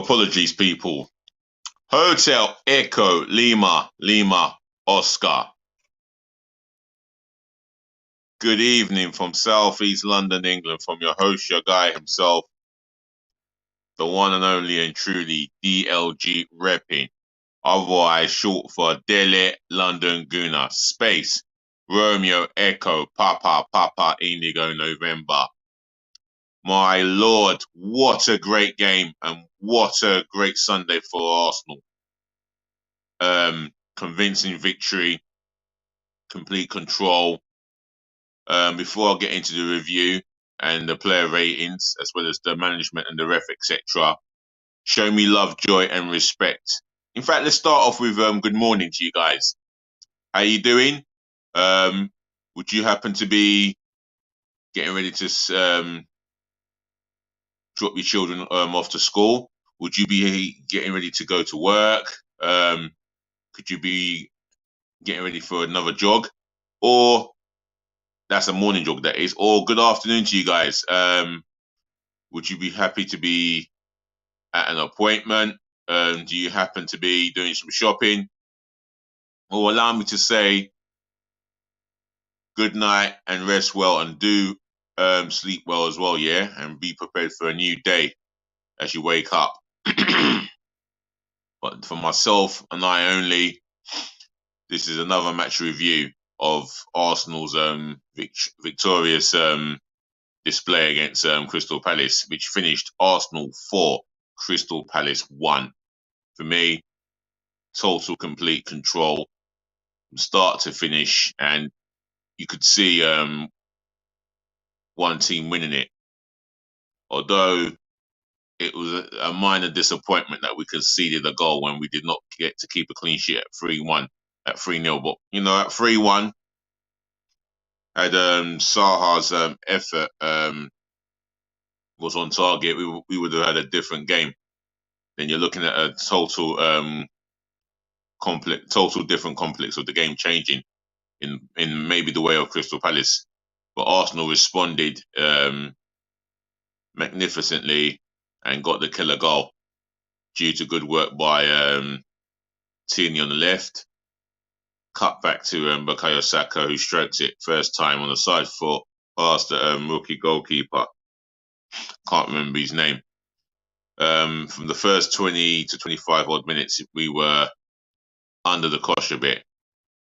Apologies, people. Hotel Echo Lima Lima Oscar. Good evening from Southeast London, England, from your host, your guy himself, the one and only and truly DLG repping, otherwise short for Dele London Guna. Space Romeo Echo Papa Indigo November. My lord, what a great game and what a great Sunday for Arsenal. Convincing victory, complete control. Before I get into the review and the player ratings, as well as the management and the ref, etc., show me love, joy, and respect. In fact, let's start off with good morning to you guys. How you doing? Would you happen to be getting ready to drop your children off to school? Would you be getting ready to go to work? Could you be getting ready for another jog? Or that's a morning jog, that is. Or good afternoon to you guys. Would you be happy to be at an appointment? Do you happen to be doing some shopping? Or allow me to say good night and rest well, and do sleep well as well, yeah? And be prepared for a new day as you wake up. But for myself and I only, this is another match review of Arsenal's victorious display against Crystal Palace, which finished Arsenal 4, Crystal Palace 1. For me, total complete control from start to finish, and you could see one team winning it. Although it was a minor disappointment that we conceded a goal when we did not get to keep a clean sheet at 3-1, at 3-0. But, you know, at 3-1, had Saha's effort was on target, we would have had a different game. Then you're looking at a total different complex of the game changing in maybe the way of Crystal Palace. But Arsenal responded magnificently and got the killer goal due to good work by Tierney on the left. Cut back to Bukayo Saka, who stroked it first time on the side foot past the rookie goalkeeper. Can't remember his name. From the first 20 to 25 odd minutes, we were under the cosh a bit.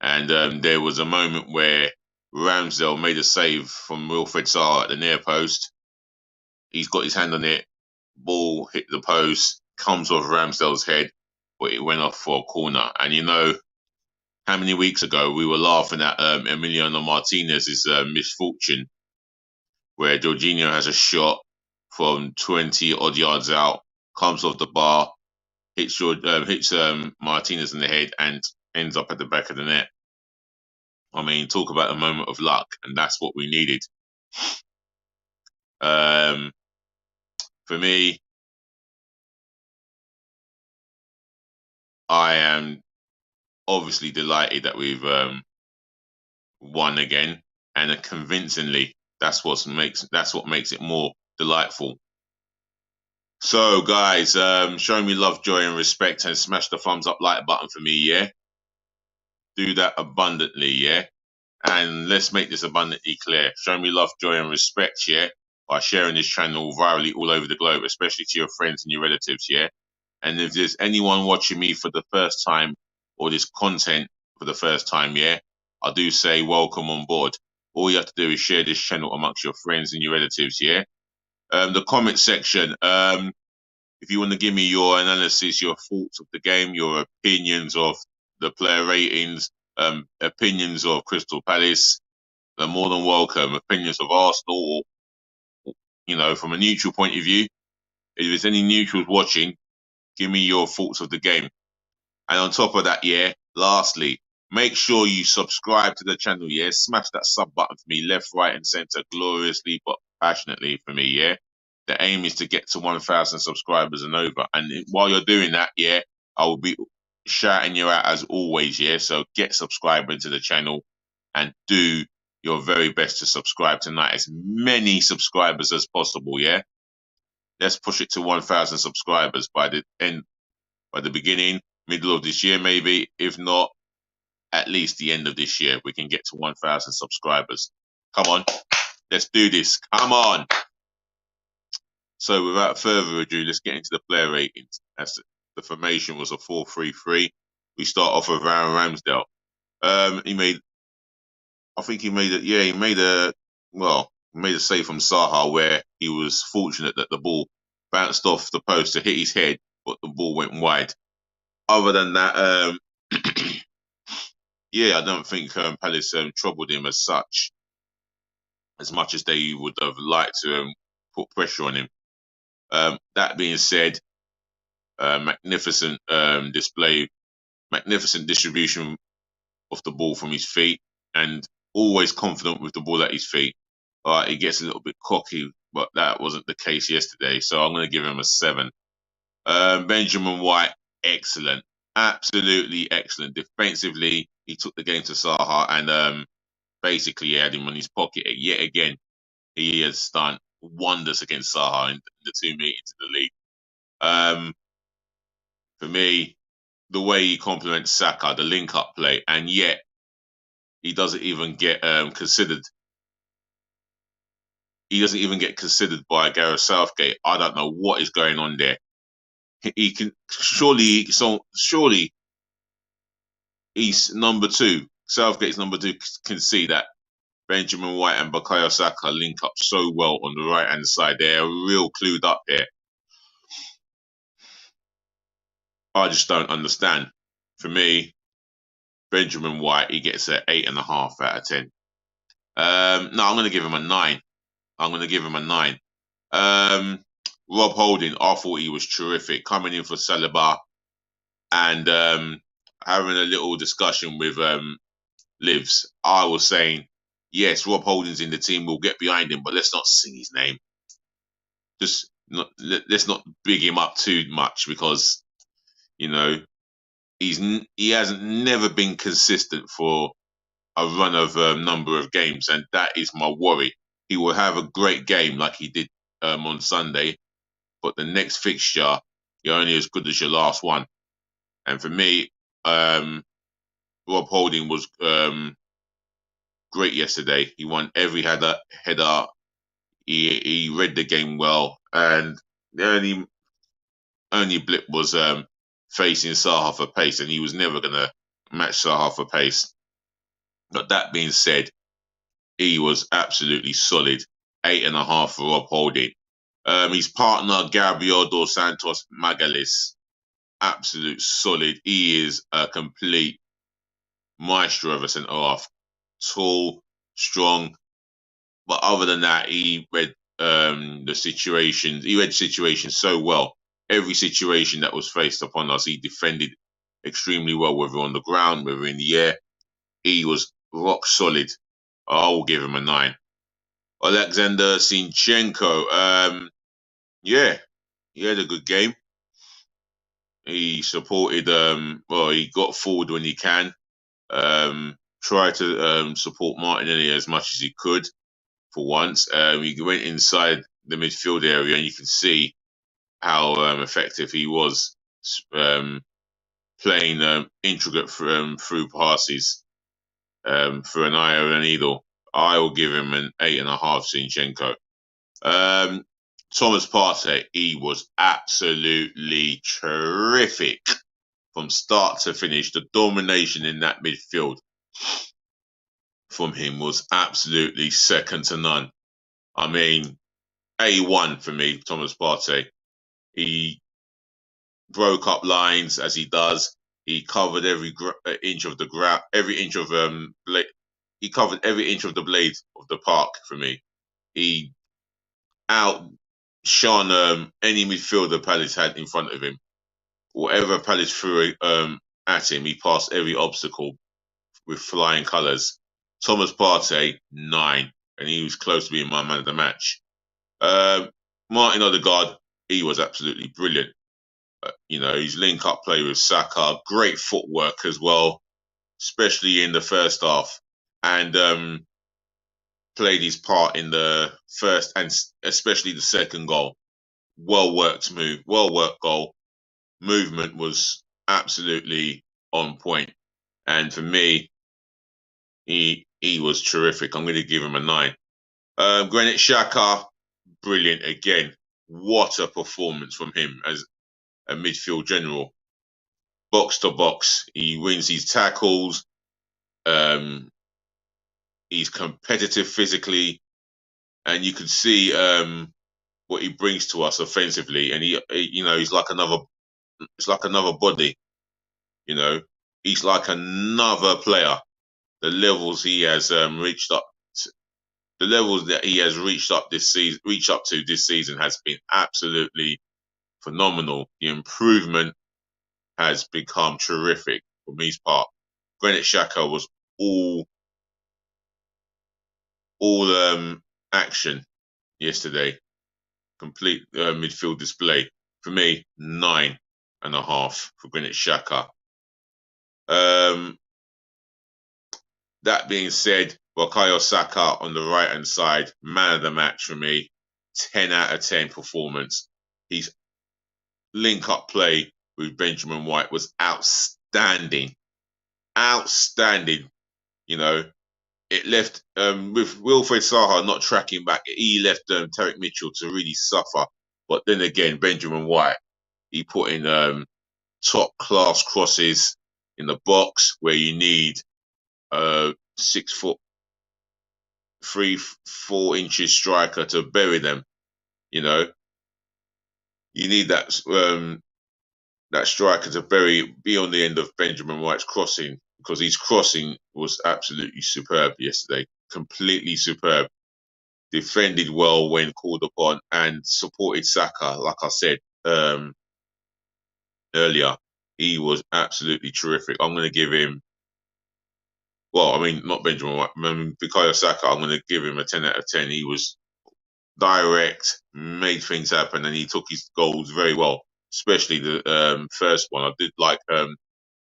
And there was a moment where Ramsdale made a save from Wilfred Zaha at the near post. He's got his hand on it. Ball hit the post, comes off Ramsdale's head, but it went off for a corner. And you know, how many weeks ago we were laughing at Emiliano Martinez's misfortune, where Jorginho has a shot from 20 odd yards out, comes off the bar, hits Martinez in the head, and ends up at the back of the net. I mean, talk about a moment of luck, and that's what we needed. For me, I am obviously delighted that we've won again, and convincingly. That's what makes it more delightful. So, guys, show me love, joy, and respect, and smash the thumbs up like button for me, yeah? Do that abundantly, yeah? And let's make this abundantly clear. Show me love, joy, and respect, yeah? By sharing this channel virally all over the globe, especially to your friends and your relatives, yeah? And if there's anyone watching me for the first time, or this content for the first time, yeah, I do say welcome on board. All you have to do is share this channel amongst your friends and your relatives, yeah? The comment section, if you want to give me your analysis, your thoughts of the game, your opinions of the player ratings, opinions of Crystal Palace, they're more than welcome. Opinions of Arsenal, or, you know, from a neutral point of view. If there's any neutrals watching, give me your thoughts of the game. And on top of that, yeah, lastly, make sure you subscribe to the channel, yeah? Smash that sub button for me, left, right, and centre, gloriously but passionately for me, yeah? The aim is to get to 1,000 subscribers and over. And while you're doing that, yeah, I will be shouting you out as always, yeah? So get subscribing to the channel and do your very best to subscribe tonight. As many subscribers as possible, yeah? let's push it to 1,000 subscribers by the beginning, middle of this year, maybe. If not, at least the end of this year, we can get to 1,000 subscribers. Come on, let's do this. Come on. So without further ado, let's get into the player ratings. As the formation was a 4-3-3. We start off with Aaron Ramsdale. He made a save from Saha where he was fortunate that the ball bounced off the post to hit his head, but the ball went wide. Other than that, I don't think Palace troubled him as much as they would have liked to put pressure on him. That being said, magnificent display, magnificent distribution of the ball from his feet, and always confident with the ball at his feet. He gets a little bit cocky, but that wasn't the case yesterday, so I'm going to give him a 7. Benjamin White, excellent. Absolutely excellent. Defensively, he took the game to Saha and basically had him on his pocket yet again. He has done wonders against Saha in the 2 meetings in the league. For me, the way he complements Saka, the link-up play, and yet he doesn't even get considered. He doesn't even get considered by Gareth Southgate. I don't know what is going on there. He can surely he's number 2. Southgate's number 2 can see that Benjamin White and Bukayo Saka link up so well on the right-hand side. They're real clued up here. I just don't understand. For me, Benjamin White, he gets an 8.5 out of 10. No, I'm going to give him a 9. Rob Holding, I thought he was terrific, coming in for Saliba and having a little discussion with Livs. I was saying, yes, Rob Holding's in the team, we'll get behind him, but let's not sing his name. Let's not big him up too much because, he hasn't never been consistent for a run of number of games, and that is my worry. He will have a great game like he did on Sunday, but the next fixture, you're only as good as your last one. And for me, Rob Holding was great yesterday. He won every header. He read the game well, and the only blip was facing Saha for pace, and he was never going to match Saha for pace. But that being said, he was absolutely solid. 8.5 for Rob Holding. His partner, Gabriel Dos Santos Magalhães, absolute solid. He is a complete maestro of a centre-half. Tall, strong. But other than that, he read the situations. He read situations so well. Every situation that was faced upon us, he defended extremely well, whether on the ground, whether in the air. He was rock solid. I will give him a 9. Alexander Zinchenko, he had a good game. He supported, he got forward when he can. Tried to support Martinelli as much as he could for once. He went inside the midfield area and you can see how effective he was playing intricate through passes for an eye or an needle. I will give him an 8.5, Zinchenko. Thomas Partey, he was absolutely terrific from start to finish. The domination in that midfield from him was absolutely second to none. I mean, A1 for me, Thomas Partey. He broke up lines as he does. He covered every inch of the ground, he covered every inch of the blade of the park for me. He outshone any midfielder Palace had in front of him. Whatever Palace threw at him, he passed every obstacle with flying colours. Thomas Partey, 9, and he was close to being my man of the match. Martin Odegaard, he was absolutely brilliant. His link-up play with Saka, great footwork as well, especially in the first half, and played his part in the first and especially the second goal. well worked move, well worked goal. Movement was absolutely on point, and for me, he was terrific. I'm going to give him a 9. Granit Xhaka, brilliant again. What a performance from him as a midfield general. Box to box, he wins his tackles. Um, he's competitive physically, and you can see what he brings to us offensively. And he's like another. It's like another body. You know, he's like another player. The levels he has reached up. The levels that he has reached up to this season has been absolutely phenomenal. The improvement has become terrific for his part. Granit Xhaka was all action yesterday. Complete midfield display. For me, 9.5 for Granit Xhaka. That being said, Bukayo Saka on the right hand side, man of the match for me. 10 out of 10 performance. His link up play with Benjamin White was outstanding. Outstanding. You know, it left with Wilfred Zaha not tracking back, he left Tarek Mitchell to really suffer. But then again, Benjamin White, he put in top class crosses in the box where you need 6 foot 3-4 inches striker to bury them. You know, you need that striker to be on the end of Benjamin White's crossing, because his crossing was absolutely superb yesterday. Completely superb. Defended well when called upon and supported Saka, like I said earlier. He was absolutely terrific. I'm going to give him, not Benjamin White, Bukayo Saka, I'm going to give him a 10 out of 10. He was direct, made things happen, and he took his goals very well, especially the first one. I did like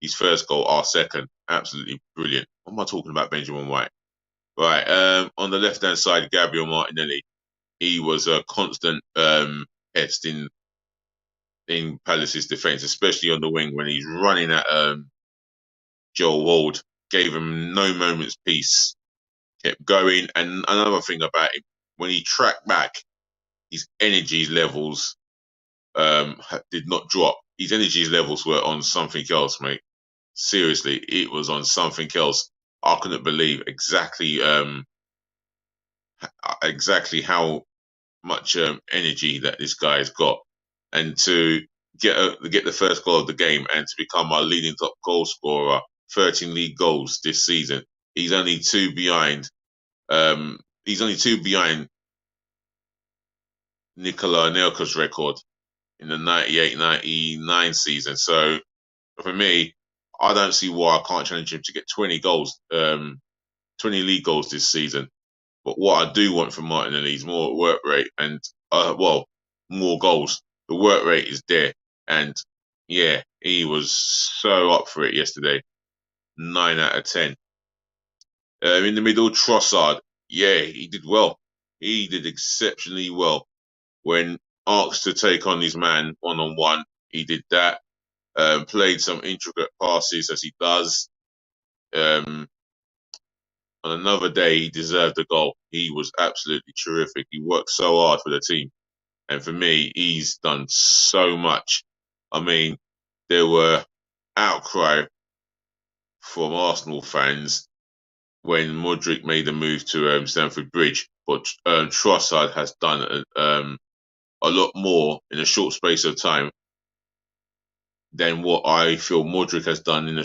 his first goal, our second. Absolutely brilliant. What am I talking about, Benjamin White? Right, on the left-hand side, Gabriel Martinelli. He was a constant pest in Palace's defence, especially on the wing when he's running at Joel Ward. Gave him no moment's peace. Kept going. And another thing about him, when he tracked back, his energy levels did not drop. His energy levels were on something else, mate. Seriously, it was on something else. I couldn't believe exactly how much energy that this guy's got, and to get the first goal of the game and to become our leading top goal scorer, 13 league goals this season. He's only 2 behind. Nikola Anelka's record in the 98-99 season. So for me, I don't see why I can't challenge him to get 20 goals, 20 league goals this season. But what I do want from Martinelli is more work rate and, more goals. The work rate is there. And yeah, he was so up for it yesterday. 9 out of 10. In the middle, Trossard. Yeah, he did well. He did exceptionally well. When asked to take on his man one-on-one, he did that. Played some intricate passes as he does. On another day, he deserved a goal. He was absolutely terrific. He worked so hard for the team. And for me, he's done so much. I mean, there were outcry from Arsenal fans when Modric made the move to Stamford Bridge. But Trossard has done a lot more in a short space of time than what I feel Modric has done in the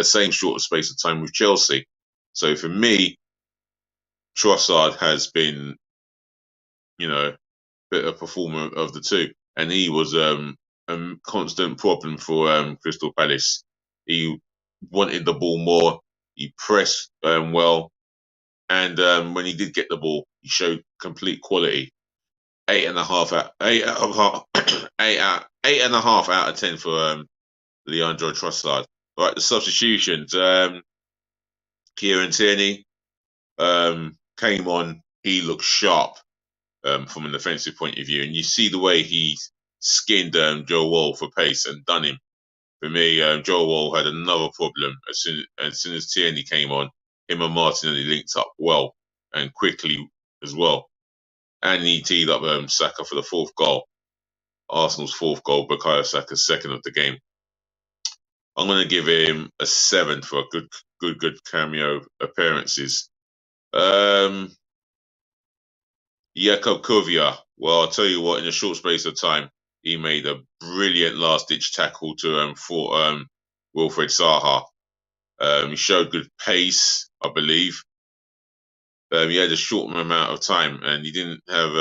same short space of time with Chelsea. So for me, Trossard has been, better performer of the two, and he was a constant problem for Crystal Palace. He wanted the ball more. He pressed well, and when he did get the ball, he showed complete quality. 8.5 out of 10 for Leandro Trossard. Right, the substitutions. Kieran Tierney came on. He looked sharp. from an offensive point of view. And you see the way he skinned Joe Wall for pace and done him. For me, Joe Wall had another problem as soon as Tierney came on. Him and Martinelli linked up well and quickly as well. And he teed up Saka for the fourth goal. Arsenal's fourth goal, Bukayo Saka's second of the game. I'm going to give him a 7 for a good cameo appearances. Jakub Kovia. Well, I'll tell you what, in a short space of time, he made a brilliant last-ditch tackle to for Wilfred Zaha. He showed good pace, I believe. He had a short amount of time, and he didn't have.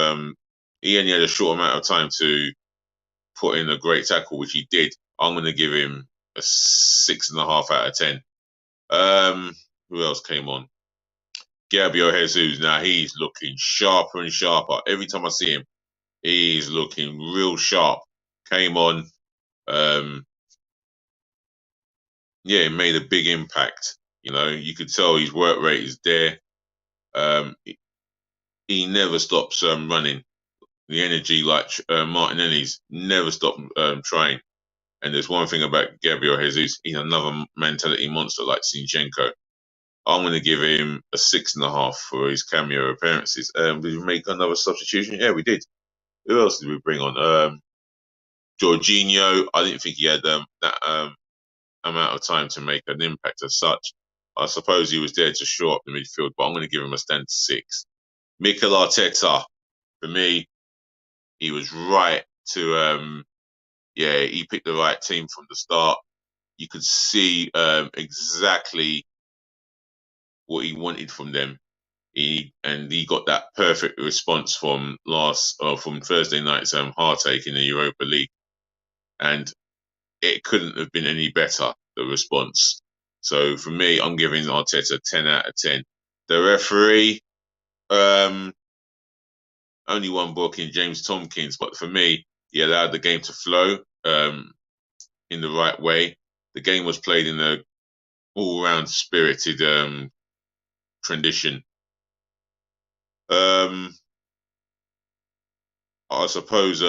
He only had a short amount of time to put in a great tackle, which he did. I'm going to give him a 6.5 out of 10. Who else came on? Gabriel Jesus. Now he's looking sharper and sharper. Every time I see him, he's looking real sharp. Came on. Yeah, it made a big impact. You know, you could tell his work rate is there. He never stops running. The energy, like Martinelli's, never stopped trying. And there's one thing about Gabriel Jesus, he's another mentality monster like Zinchenko. I'm going to give him a 6.5 for his cameo appearances. Did we make another substitution? Yeah, we did. Who else did we bring on? Jorginho. I didn't think he had that amount of time to make an impact as such. I suppose he was there to shore up the midfield, but I'm going to give him a standard 6. Mikel Arteta, for me, he was right to, he picked the right team from the start. You could see exactly what he wanted from them. He got that perfect response from Thursday night's heartache in the Europa League, and it couldn't have been any better, the response. So for me, I'm giving Arteta 10 out of 10. The referee, only one booking, James Tompkins, but for me, he allowed the game to flow in the right way. The game was played in a all-round spirited condition. I suppose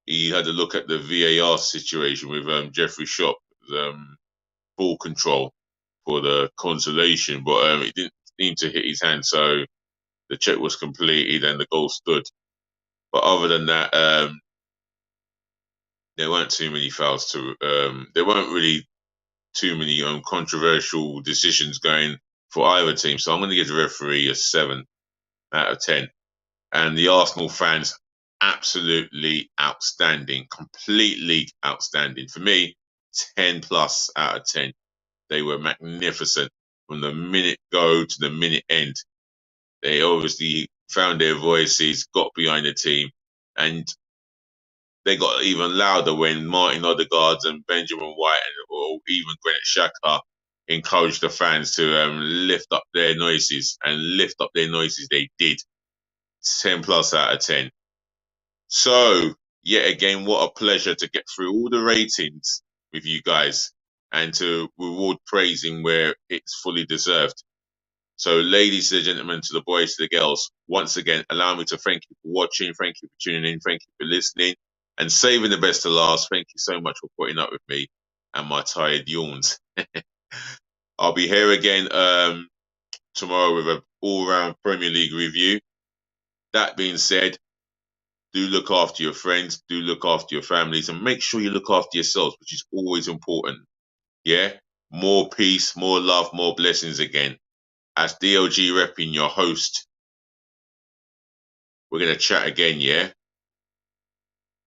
he had a look at the VAR situation with Jeffrey Schopp, ball control for the consolation, but it didn't seem to hit his hand, so the check was completed and the goal stood. But other than that, there weren't too many fouls there weren't really too many controversial decisions going for either team. So I'm going to give the referee a 7 out of 10. And the Arsenal fans, absolutely outstanding, completely outstanding. For me, 10 plus out of 10. They were magnificent from the minute go to the minute end. They obviously found their voices, got behind the team, and they got even louder when Martin Odegaard and Benjamin White or even Granit Xhaka encouraged the fans to lift up their noises, and lift up their noises they did. 10 plus out of 10. So, yet again, what a pleasure to get through all the ratings with you guys and to reward praising where it's fully deserved. So, ladies and gentlemen, to the boys, to the girls, once again, allow me to thank you for watching, thank you for tuning in, thank you for listening, and saving the best to last. Thank you so much for putting up with me and my tired yawns. I'll be here again tomorrow with an all-round Premier League review. That being said, do look after your friends, do look after your families, and make sure you look after yourselves, which is always important. Yeah? More peace, more love, more blessings again. As DLG repping your host, we're going to chat again, yeah?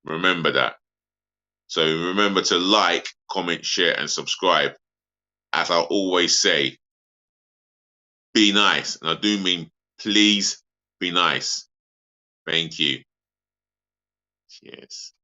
Remember that. So remember to like, comment, share, and subscribe. As I always say, be nice. And I do mean, please be nice. Thank you. Cheers.